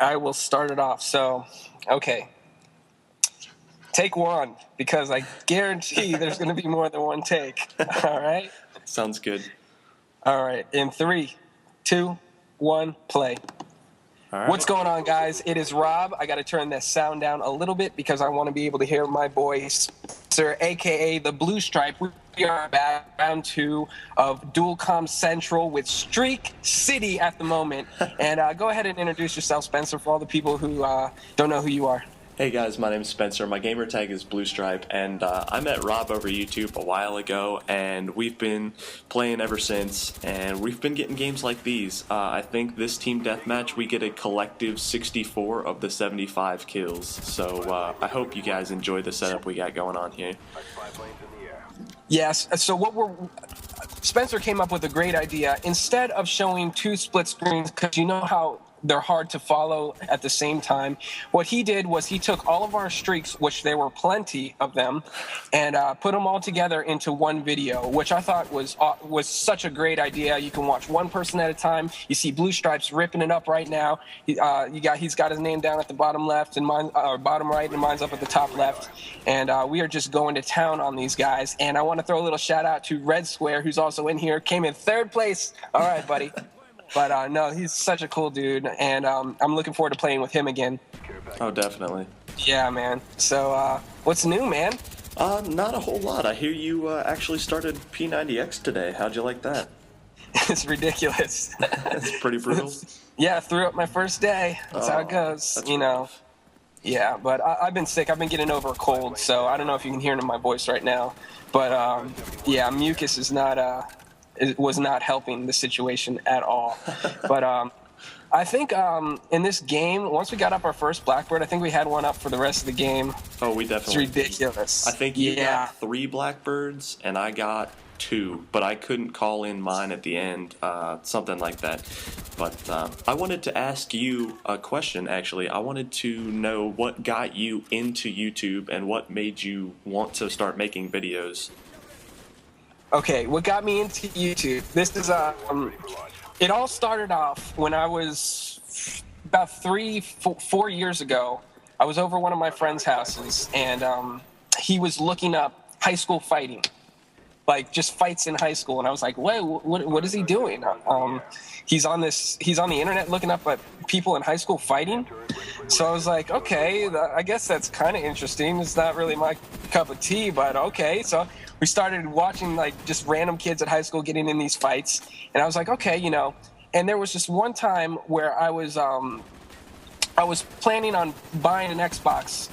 I will start it off. So, okay. Take one, because I guarantee there's going to be more than one take. All right? Sounds good. All right. In 3, 2, 1, play. All right. What's going on, guys? It is Rob. I got to turn this sound down a little bit because I want to be able to hear my voice, Spencer, a.k.a. the Bluestrype. We are back round 2 of Dualcom Central with Streak City at the moment. And go ahead and introduce yourself, Spencer, for all the people who don't know who you are. Hey guys, my name is Spencer. My gamer tag is Bluestrype, and I met Rob over YouTube a while ago, and we've been playing ever since, and we've been getting games like these. I think this team deathmatch, we get a collective 64 of the 75 kills, so I hope you guys enjoy the setup we got going on here. Yes, so Spencer came up with a great idea. Instead of showing 2 split screens, because you know how they're hard to follow at the same time, what he did was he took all of our streaks, which there were plenty of them, and put them all together into one video, which I thought was such a great idea. You can watch one person at a time. You see Bluestripes ripping it up right now. He's got his name down at the bottom left and mine, or bottom right, and mine's up at the top left. And we are just going to town on these guys. And I want to throw a little shout out to Red Square, who's also in here, came in 3rd place. All right, buddy. But no, he's such a cool dude, and I'm looking forward to playing with him again. Oh, definitely. Yeah, man. So what's new, man? Not a whole lot. I hear you actually started P90X today. How'd you like that? It's ridiculous. It's pretty brutal. Yeah, threw up my first day. That's how it goes, you know. Rough. Yeah, but I've been sick. I've been getting over a cold, so I don't know if you can hear it in my voice right now. But yeah, mucus is not it was not helping the situation at all. But I think in this game, once we got up our first Blackbird, I think we had one up for the rest of the game. Oh, we definitely. It's ridiculous. I think you got 3 Blackbirds, and I got 2, but I couldn't call in mine at the end, something like that. But I wanted to ask you a question, actually. I wanted to know what got you into YouTube and what made you want to start making videos. Okay, what got me into YouTube? This is it all started off when I was about 4 years ago. I was over one of my friends' houses, and he was looking up high school fighting, like just fights in high school. And I was like, "Wait, what is he doing?" He's on the internet looking up at people in high school fighting. So I was like, okay, I guess that's kind of interesting. It's not really my cup of tea, but okay. So we started watching like just random kids at high school getting in these fights, and I was like, okay, you know. And there was just one time where I was planning on buying an Xbox,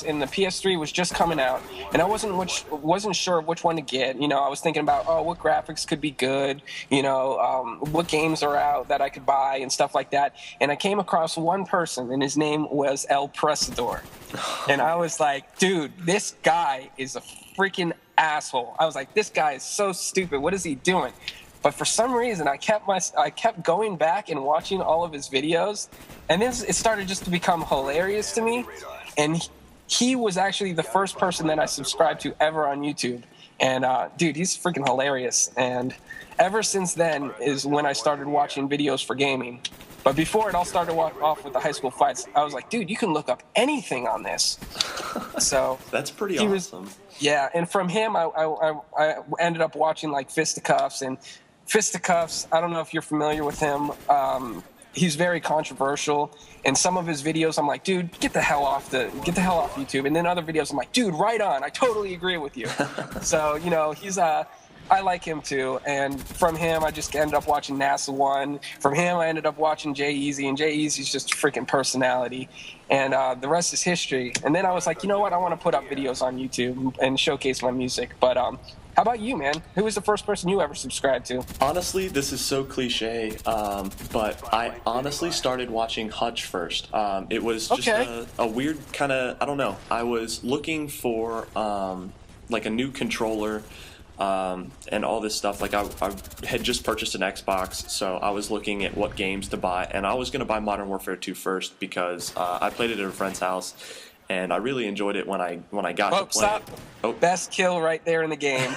and the PS3 was just coming out, and I wasn't sure which one to get. You know, I was thinking about what graphics could be good, you know, what games are out that I could buy and stuff like that. And I came across one person, and his name was El Presador, and I was like, dude, this guy is a freaking asshole. I was like, this guy is so stupid. What is he doing? But for some reason, I kept going back and watching all of his videos, and then it started just to become hilarious to me. And he was actually the first person that I subscribed to ever on YouTube. And dude, he's freaking hilarious. And ever since then is when I started watching videos for gaming. But before it all started off with the high school fights, I was like, dude, you can look up anything on this. So that's pretty awesome. Yeah, and from him, I ended up watching like Fisticuffs and. Fisticuffs, I don't know if you're familiar with him. He's very controversial. And some of his videos, I'm like, dude, get the hell off YouTube. And then other videos, I'm like, dude, right on. I totally agree with you. So, you know, I like him too. And from him, I just ended up watching NASA One. From him, I ended up watching Jay-Eazy, and Jay-Eazy's just a freaking personality. And the rest is history. And then I was like, you know what? I want to put up videos on YouTube and showcase my music. But how about you, man? Who was the first person you ever subscribed to? Honestly, this is so cliche, but I honestly started watching Hutch first. It was just a weird kind of, I don't know. I was looking for like a new controller and all this stuff. Like I had just purchased an Xbox, so I was looking at what games to buy, and I was going to buy Modern Warfare 2 first because I played it at a friend's house. And I really enjoyed it when I got to play. Stop. Best kill right there in the game.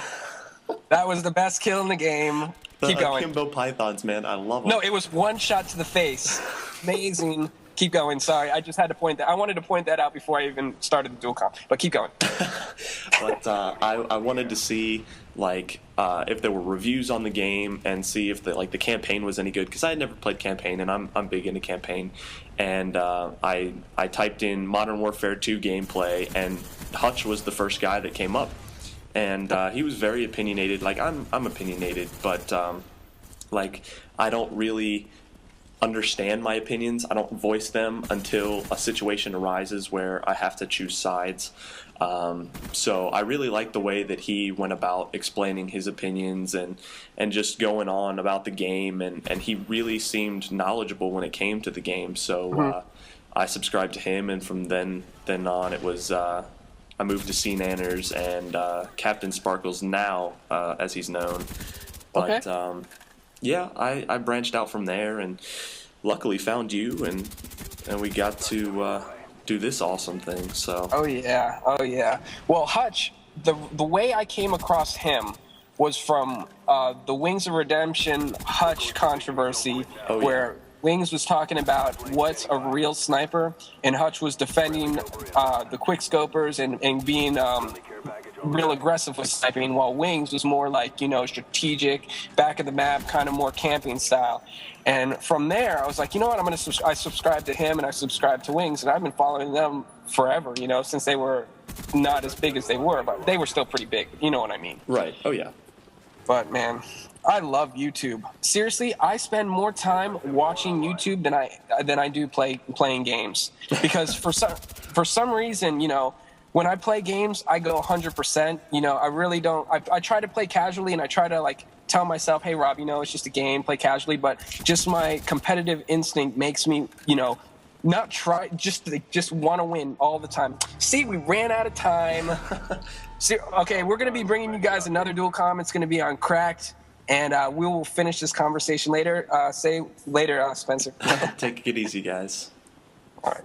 That was the best kill in the game. Keep going. Akimbo pythons, man, I love them. No, it was one shot to the face. amazing. Keep going. Sorry, I just had to point that. I wanted to point that out before I even started the dual comp. But keep going. But I wanted to see if there were reviews on the game and see if the campaign was any good, because I had never played campaign, and I'm big into campaign. And I typed in Modern Warfare 2 gameplay, and Hutch was the first guy that came up, and he was very opinionated. Like I'm opinionated, but I don't really understand my opinions. I don't voice them until a situation arises where I have to choose sides. So I really like the way that he went about explaining his opinions and just going on about the game, and he really seemed knowledgeable when it came to the game. So I subscribed to him, and from then on it was I moved to C Nanners and Captain Sparkles now, as he's known. But yeah, I branched out from there and luckily found you, and we got to do this awesome thing. So oh yeah. Well, Hutch, the way I came across him was from the Wings of Redemption Hutch controversy, where Wings was talking about what's a real sniper, and Hutch was defending the quickscopers and being real aggressive with sniping, while Wings was more like, strategic, back of the map, kind of more camping style. And from there, I was like, you know what, I subscribed to him, and I subscribed to Wings, and I've been following them forever, since they were not as big as they were, but they were still pretty big. You know what I mean? Right. Oh yeah. But man, I love YouTube. Seriously, I spend more time watching YouTube than I do playing games, because for some reason, when I play games, I go 100%. I really don't. I try to play casually, and I try to tell myself, hey Rob, it's just a game, play casually. But just my competitive instinct makes me, not try, just want to win all the time. See, we ran out of time. See, okay, we're gonna be bringing you guys another dual com. It's gonna be on Cracked, and we will finish this conversation later. Say later, Spencer. Take it easy, guys. All right.